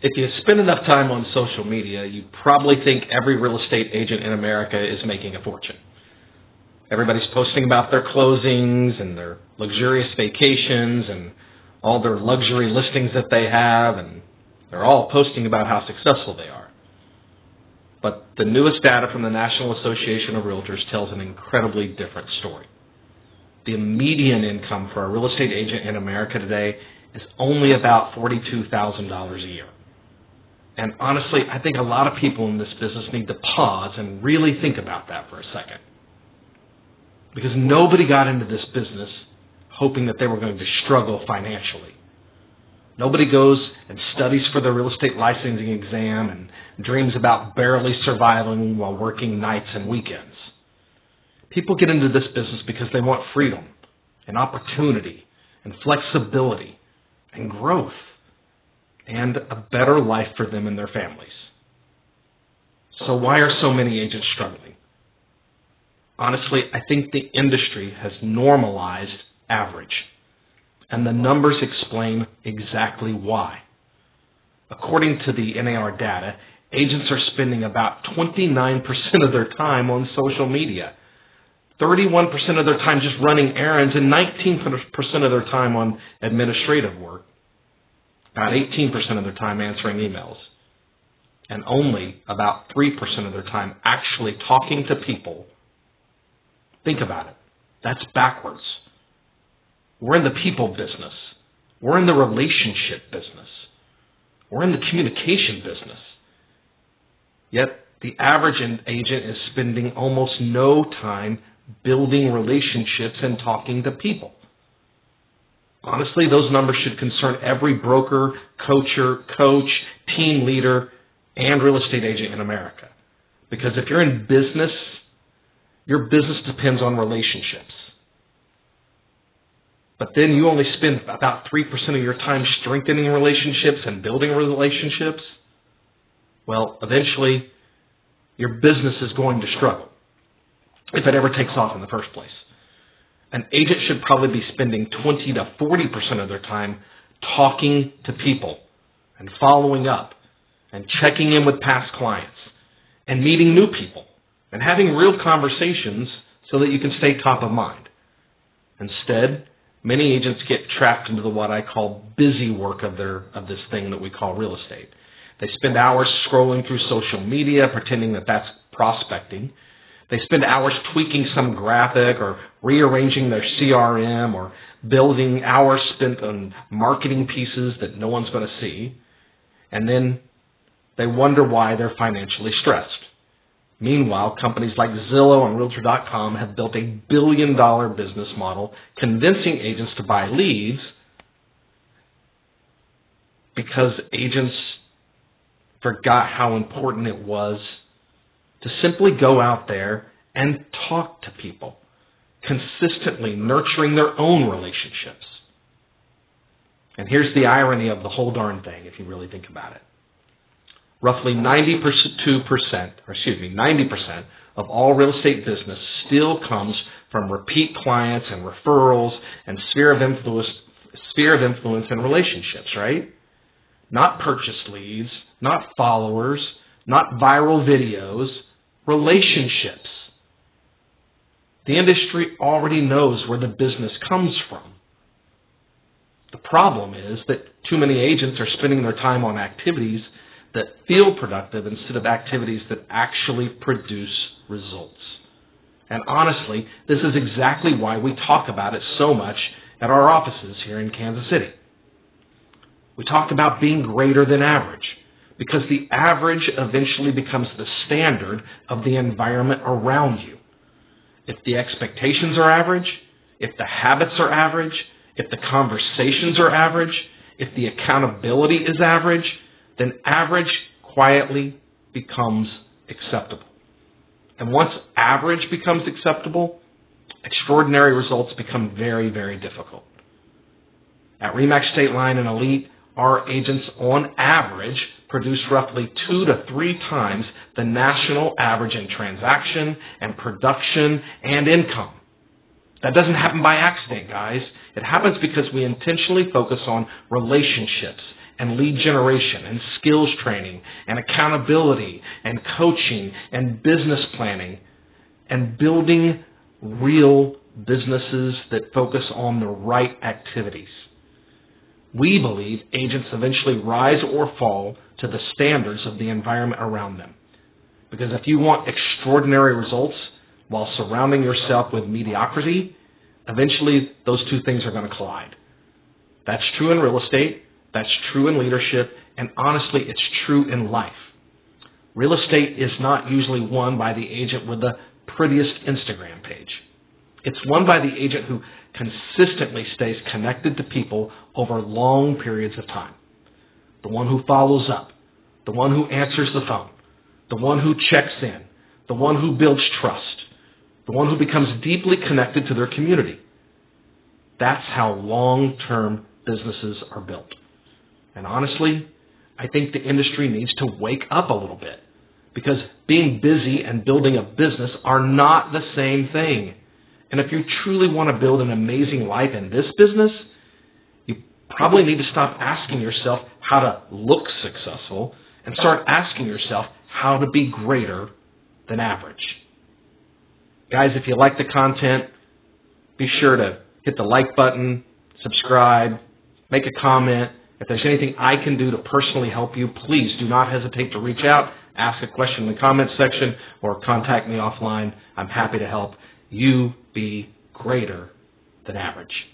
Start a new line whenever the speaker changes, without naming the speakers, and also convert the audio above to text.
If you spend enough time on social media, you probably think every real estate agent in America is making a fortune. Everybody's posting about their closings and their luxurious vacations and all their luxury listings that they have, and they're all posting about how successful they are. But the newest data from the National Association of REALTORS tells an incredibly different story. The median income for a real estate agent in America today is only about $42,000 a year. And honestly, I think a lot of people in this business need to pause and really think about that for a second. Because nobody got into this business hoping that they were going to struggle financially. Nobody goes and studies for their real estate licensing exam and dreams about barely surviving while working nights and weekends. People get into this business because they want freedom and opportunity and flexibility and growth and a better life for them and their families. So why are so many agents struggling? Honestly, I think the industry has normalized average, and the numbers explain exactly why. According to the NAR data, agents are spending about 29% of their time on social media, 31% of their time just running errands, and 19% of their time on administrative work, about 18% of their time answering emails, and only about 3% of their time actually talking to people. Think about it. That's backwards. We're in the people business. We're in the relationship business. We're in the communication business. Yet the average agent is spending almost no time building relationships and talking to people. Honestly, those numbers should concern every broker, coach, team leader, and real estate agent in America. Because if you're in business, your business depends on relationships. But then you only spend about 3% of your time strengthening relationships and building relationships. Well, eventually, your business is going to struggle if it ever takes off in the first place. An agent should probably be spending 20 to 40% of their time talking to people and following up and checking in with past clients and meeting new people and having real conversations so that you can stay top of mind. Instead, many agents get trapped into what I call busy work of this thing that we call real estate. They spend hours scrolling through social media, pretending that that's prospecting. They spend hours tweaking some graphic or rearranging their CRM or building hours spent on marketing pieces that no one's going to see. And then they wonder why they're financially stressed. Meanwhile, companies like Zillow and Realtor.com have built a billion-dollar business model convincing agents to buy leads because agents forgot how important it was to simply go out there and talk to people, consistently nurturing their own relationships. And here's the irony of the whole darn thing, if you really think about it. Roughly 90% of all real estate business still comes from repeat clients and referrals and sphere of influence and relationships, right? Not purchase leads, not followers, not viral videos, relationships. The industry already knows where the business comes from. The problem is that too many agents are spending their time on activities that feel productive instead of activities that actually produce results. And honestly, this is exactly why we talk about it so much at our offices here in Kansas City. We talk about being greater than average because the average eventually becomes the standard of the environment around you. If the expectations are average, if the habits are average, if the conversations are average, if the accountability is average, then average quietly becomes acceptable. And once average becomes acceptable, extraordinary results become very, very difficult. At REMAX, State Line, and Elite, our agents on average produce roughly 2 to 3 times the national average in transaction and production and income. That doesn't happen by accident, guys. It happens because we intentionally focus on relationships and lead generation and skills training and accountability and coaching and business planning and building real businesses that focus on the right activities. We believe agents eventually rise or fall to the standards of the environment around them. Because if you want extraordinary results while surrounding yourself with mediocrity, eventually those two things are going to collide. That's true in real estate, that's true in leadership, and honestly, it's true in life. Real estate is not usually won by the agent with the prettiest Instagram page. It's won by the agent who consistently stays connected to people over long periods of time. The one who follows up, the one who answers the phone, the one who checks in, the one who builds trust, the one who becomes deeply connected to their community. That's how long-term businesses are built. And honestly, I think the industry needs to wake up a little bit, because being busy and building a business are not the same thing. And if you truly want to build an amazing life in this business, you probably need to stop asking yourself how to look successful and start asking yourself how to be greater than average. Guys, if you like the content, be sure to hit the like button, subscribe, make a comment. If there's anything I can do to personally help you, please do not hesitate to reach out, ask a question in the comments section, or contact me offline. I'm happy to help you be greater than average.